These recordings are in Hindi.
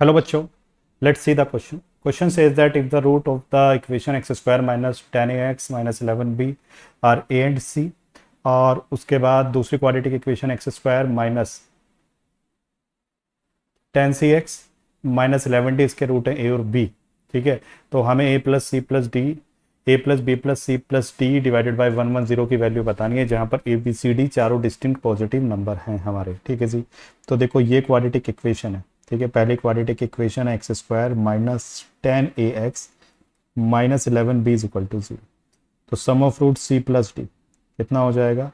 Hello बच्चों, let's see the question. Question says that if the root of the equation x square minus 10ax minus 11b are a and c, और उसके बाद दूसरी quadratic equation x square minus 10cx minus 11d इसके रूट हैं a और b। ठीक है, तो हमें a plus C plus D A plus B plus C plus D divided by 110 की वैल्यू बतानी है, जहाँ पर ए बी सी डी चारों डिस्टिंक्ट पॉजिटिव नंबर हैं हमारे। ठीक है जी, तो देखो ये क्वाड्रेटिक इक्वेशन है। ठीक है, पहली क्वाड्रेटिक इक्वेशन है x square minus 10ax minus 11b is equal to 0। तो sum of root c plus d कितना हो जाएगा,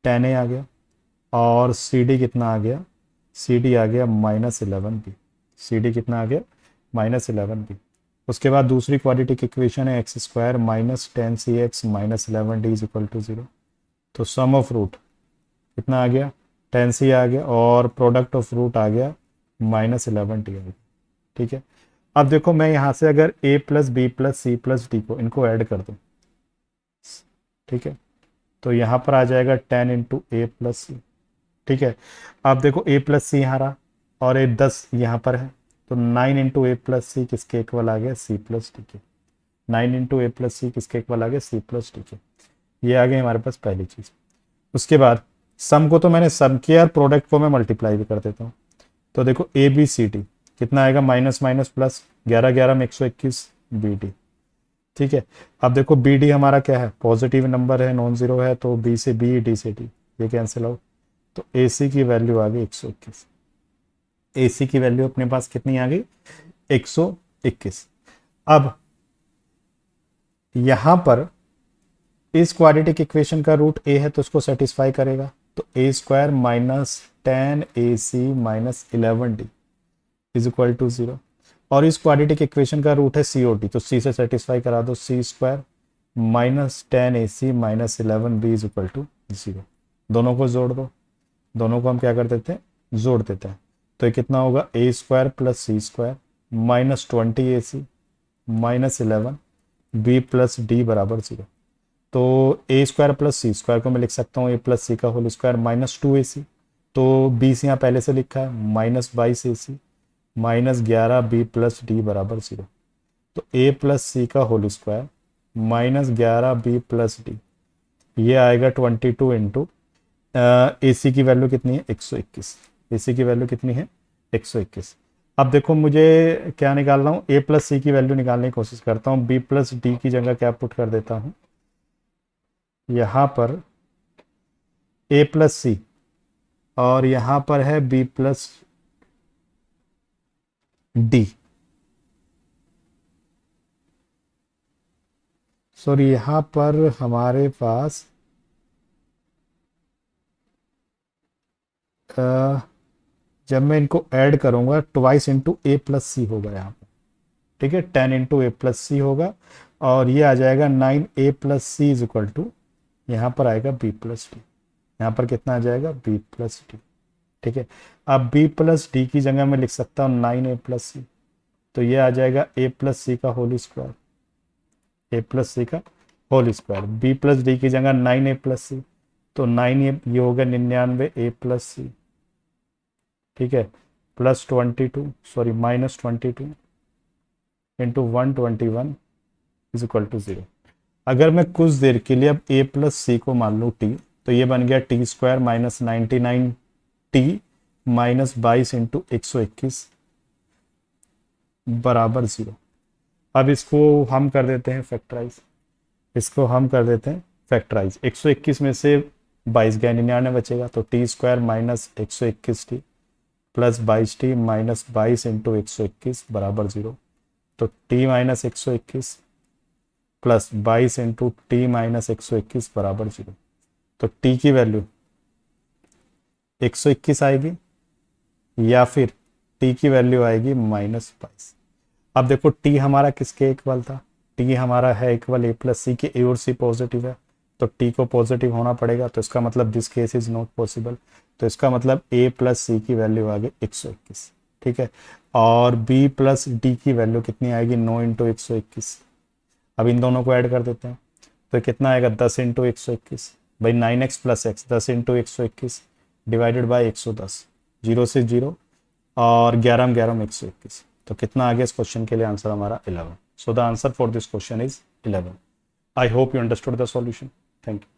10a आ गया, और सी डी कितना आ गया, सी डी आ गया माइनस 11b। सी डी कितना आ गया, माइनस 11b। उसके बाद दूसरी क्वाड्रेटिक इक्वेशन है x square minus 10cx minus 11d is equal to 0। तो सम ऑफ रूट कितना आ गया, 10c आ गया, और प्रोडक्ट ऑफ रूट आ गया माइनस 11d आ गया। ठीक है, अब देखो मैं यहाँ से अगर a plus B plus C plus D को इनको ऐड कर दूँ, ठीक है, तो यहाँ पर आ जाएगा 10 इंटू ए प्लस सी। ठीक है, अब देखो a प्लस सी यहाँ रहा, और ए 10 यहाँ पर है, तो 9 इंटू ए प्लस सी किसके इक्वल आ गया, सी प्लस डी के। 9 इंटू ए प्लस सी किसके इक्वल आ गया, सी प्लस डी के। ये आ गई हमारे पास पहली चीज़। उसके बाद सम को तो मैंने सम किया, और प्रोडक्ट को मैं मल्टीप्लाई भी कर देता हूँ। तो देखो ए बी सी डी कितना आएगा, माइनस माइनस प्लस, 11 11 में 121 बी डी। ठीक है, अब देखो बी डी हमारा क्या है, पॉजिटिव नंबर है, नॉन जीरो है, तो बी से बी डी से डी ये कैंसिल आउट। तो ए सी की वैल्यू आ गई 121। ए सी की वैल्यू अपने पास कितनी आ गई, 121। अब यहां पर इस क्वाड्रेटिक इक्वेशन का रूट ए है, तो उसको सेटिस्फाई करेगा। तो a square minus 10ac minus 11d is equal to 0। और इस क्वाड्रेटिक इक्वेशन का रूट है सी और डी, तो सी से सेटिस्फाई करा दो। C square minus 10ac minus 11b is equal to 0। दोनों को जोड़ दो, दोनों को हम क्या कर देते हैं, जोड़ देते हैं। तो ये कितना होगा, a square plus c square minus 20ac minus 11b plus d बराबर 0। तो a square plus c square को मैं लिख सकता हूँ ए प्लस सी का होल स्क्वायर माइनस 2ac। तो बी सी यहाँ पहले से लिखा है, minus 22ac minus 11b plus d बराबर 0। तो ए प्लस सी का whole square minus 11b plus D, ये आएगा 22 इंटू ए सी की वैल्यू कितनी है, 121। ए सी की वैल्यू कितनी है, 121। अब देखो मुझे क्या निकालना हूँ, ए प्लस सी की वैल्यू निकालने की कोशिश करता हूँ। बी प्लस डी की जगह क्या पुट कर देता हूँ, यहाँ पर ए प्लस सी, और यहाँ पर है बी प्लस डी। सॉरी, यहाँ पर हमारे पास जब मैं इनको ऐड करूँगा ट्वाइस इंटू ए प्लस सी होगा यहाँ पर। ठीक है, 10 इंटू ए प्लस सी होगा, और ये आ जाएगा 9a plus C is equal to, यहाँ पर आएगा b प्लस डी। यहाँ पर कितना आ जाएगा, b प्लस डी। ठीक है, अब b प्लस डी की जगह मैं लिख सकता हूँ 9a प्लस सी। तो ये आ जाएगा a प्लस सी का whole square, A plus C का whole square. b plus D की जगह 9a प्लस सी, तो 9a ये होगा 99 a प्लस सी। ठीक है, plus 22 sorry minus 22 into 121 is equal to 0। अगर मैं कुछ देर के लिए अब a प्लस सी को मान लूँ t, तो ये बन गया T square minus 99t minus 22 into 121 बराबर 0। अब इसको हम कर देते हैं फैक्टराइज, इसको हम कर देते हैं फैक्टराइज। 121 में से 22 गया, 99 बचेगा, तो T square minus 121t plus 22t minus 22 into 121 बराबर 0। तो t minus 121 plus 22 into T minus 121 बराबर 0। तो t की वैल्यू 121 आएगी, या फिर t की वैल्यू आएगी माइनस 22। अब देखो t हमारा किसके इक्वल था, t हमारा है इक्वल ए प्लस सी के, ए और सी पॉजिटिव है, तो t को पॉजिटिव होना पड़ेगा। तो इसका मतलब this case is not possible. तो इसका मतलब a प्लस सी की वैल्यू आ गई 121। ठीक है, और b प्लस डी की वैल्यू कितनी आएगी, 9 इंटू 121। अब इन दोनों को ऐड कर देते हैं, तो कितना आएगा, 10 इंटू 121 भाई 9x plus x, 10 into 121 divided by 110, 0 से 0 और 11 में 11 में 121, तो कितना आ गया इस क्वेश्चन के लिए आंसर हमारा 11। So the answer for this question is 11। I hope you understood the solution. Thank you.